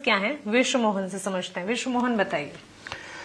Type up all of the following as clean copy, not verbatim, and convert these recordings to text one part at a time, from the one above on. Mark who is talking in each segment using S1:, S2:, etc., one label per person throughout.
S1: क्या है विश्व मोहन से समझते हैं। विश्व मोहन बताइए।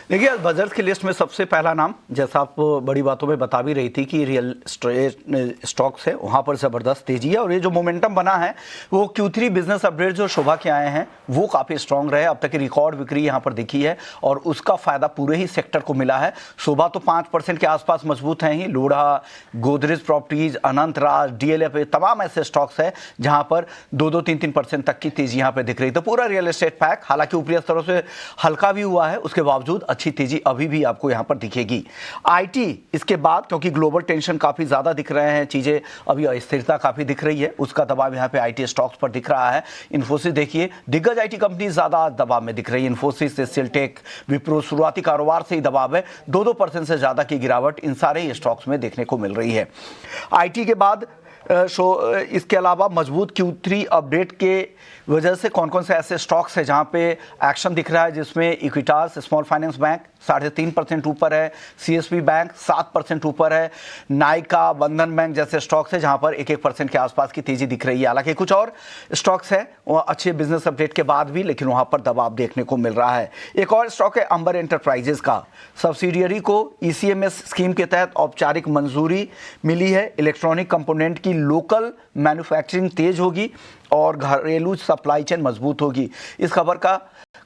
S2: देखिए, बजट की लिस्ट में सबसे पहला नाम, जैसा आप बड़ी बातों में बता भी रही थी कि रियल स्टॉक्स है, वहाँ पर ज़बरदस्त तेजी है। और ये जो मोमेंटम बना है वो Q3 बिजनेस अपडेट जो शोभा के आए हैं वो काफ़ी स्ट्रांग रहे। अब तक की रिकॉर्ड बिक्री यहाँ पर दिखी है और उसका फ़ायदा पूरे ही सेक्टर को मिला है। शोभा तो 5% के आसपास मजबूत हैं ही। लोढ़ा, गोदरेज प्रॉपर्टीज, अनंत राज, DLF, तमाम ऐसे स्टॉक्स है जहाँ पर 2-3% तक की तेजी यहाँ पर दिख रही। तो पूरा रियल एस्टेट पैक, हालांकि ऊपरी स्तरों से हल्का भी हुआ है, उसके बावजूद अच्छी तेजी अभी भी आपको यहां पर दिखेगी। आईटी इसके बाद, क्योंकि ग्लोबल टेंशन काफी ज्यादा दिख रहे हैं, चीजें अभी अस्थिरता काफी दिख रही है, उसका दबाव यहां पे आईटी स्टॉक्स पर दिख रहा है। इन्फोसिस देखिए, दिग्गज आईटी कंपनी ज्यादा दबाव में दिख रही है। इन्फोसिस, सिलटेक, विप्रो शुरुआती कारोबार से ही दबाव है। 2% से ज्यादा की गिरावट इन सारे ही स्टॉक्स में देखने को मिल रही है। आईटी के बाद इसके अलावा मजबूत Q3 अपडेट के वजह से कौन कौन से ऐसे स्टॉक्स हैं जहां पे एक्शन दिख रहा है, जिसमें इक्विटास स्मॉल फाइनेंस बैंक 3.5% ऊपर है, CSB बैंक 7% ऊपर है, नायका, बंधन बैंक जैसे स्टॉक्स है जहां पर 1% के आसपास की तेजी दिख रही है। हालांकि कुछ और स्टॉक्स है वो अच्छे बिजनेस अपडेट के बाद भी, लेकिन वहां पर दबाव देखने को मिल रहा है। एक और स्टॉक है अंबर एंटरप्राइजेस का। सब्सिडियरी को ECMS स्कीम के तहत औपचारिक मंजूरी मिली है। इलेक्ट्रॉनिक कंपोनेंट की लोकल मैन्युफैक्चरिंग तेज होगी और घरेलू सप्लाई चेन मजबूत होगी। इस खबर का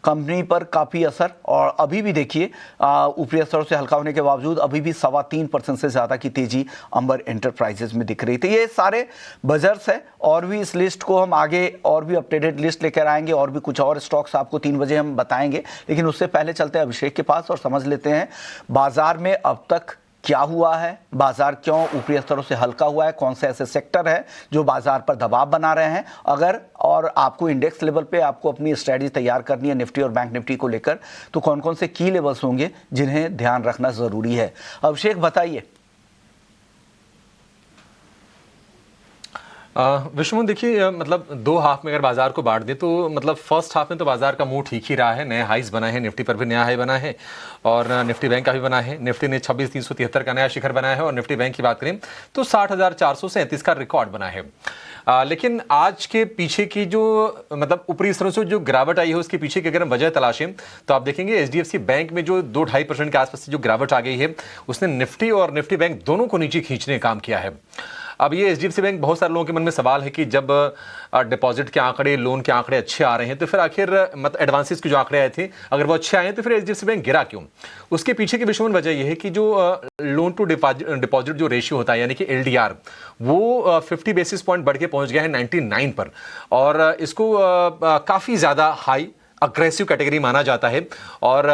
S2: कंपनी पर काफ़ी असर, और अभी भी देखिए ऊपरी स्तरों से हल्का होने के बावजूद अभी भी 3.25% से ज़्यादा की तेजी अंबर एंटरप्राइजेस में दिख रही थी। ये सारे बजट्स है, और भी इस लिस्ट को हम आगे और भी अपडेटेड लिस्ट लेकर आएंगे, और भी कुछ और स्टॉक्स आपको 3 बजे हम बताएंगे। लेकिन उससे पहले चलते हैं अभिषेक के पास और समझ लेते हैं बाजार में अब तक क्या हुआ है, बाजार क्यों ऊपरी स्तरों से हल्का हुआ है, कौन से ऐसे सेक्टर है जो बाजार पर दबाव बना रहे हैं। अगर और आपको इंडेक्स लेवल पे आपको अपनी स्ट्रेटजी तैयार करनी है निफ्टी और बैंक निफ्टी को लेकर, तो कौन कौन से की लेवल्स होंगे जिन्हें ध्यान रखना जरूरी है। अभिषेक बताइए।
S3: विश्वमोहन देखिए, मतलब 2 हाफ में अगर बाजार को बांट दे तो मतलब फर्स्ट हाफ में तो बाजार का मूड ठीक ही रहा है। नए हाईज बना है, निफ्टी पर भी नया हाई बना है और निफ्टी बैंक का भी बना है। निफ्टी ने 26,373 का नया शिखर बनाया है और निफ्टी बैंक की बात करें तो 60,437 का रिकॉर्ड बना है। लेकिन आज के पीछे की जो मतलब ऊपरी स्तरों से जो गिरावट आई है उसके पीछे की अगर हम वजह तलाशें तो आप देखेंगे HDFC बैंक में जो 2-2.5% के आसपास से जो गिरावट आ गई है उसने निफ्टी और निफ्टी बैंक दोनों को नीचे खींचने का काम किया है। अब ये HDFC बैंक, बहुत सारे लोगों के मन में सवाल है कि जब डिपॉजिट के आंकड़े, लोन के आंकड़े अच्छे आ रहे हैं तो फिर आखिर मतलब एडवांसेस के जो आंकड़े आए थे अगर वो अच्छे आए हैं तो फिर HDFC बैंक गिरा क्यों। उसके पीछे की विश्वमन वजह यह है कि जो लोन टू डिपॉजिट जो रेशियो होता है यानी कि LDR, वो 50 बेसिस पॉइंट बढ़ के पहुंच गया है 99 पर, और इसको काफ़ी ज़्यादा हाई अग्रेसिव कैटेगरी माना जाता है। और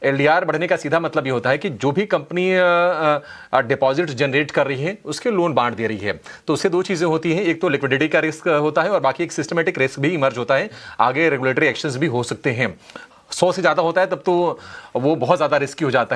S3: LDR बढ़ने का सीधा मतलब ये होता है कि जो भी कंपनी डिपॉजिट जनरेट कर रही है उसके लोन बांट दे रही है। तो उससे 2 चीज़ें होती हैं, एक तो लिक्विडिटी का रिस्क होता है और बाकी एक सिस्टमेटिक रिस्क भी इमर्ज होता है। आगे रेगुलेटरी एक्शंस भी हो सकते हैं। 100 से ज़्यादा होता है तब तो वो बहुत ज़्यादा रिस्की हो जाता है।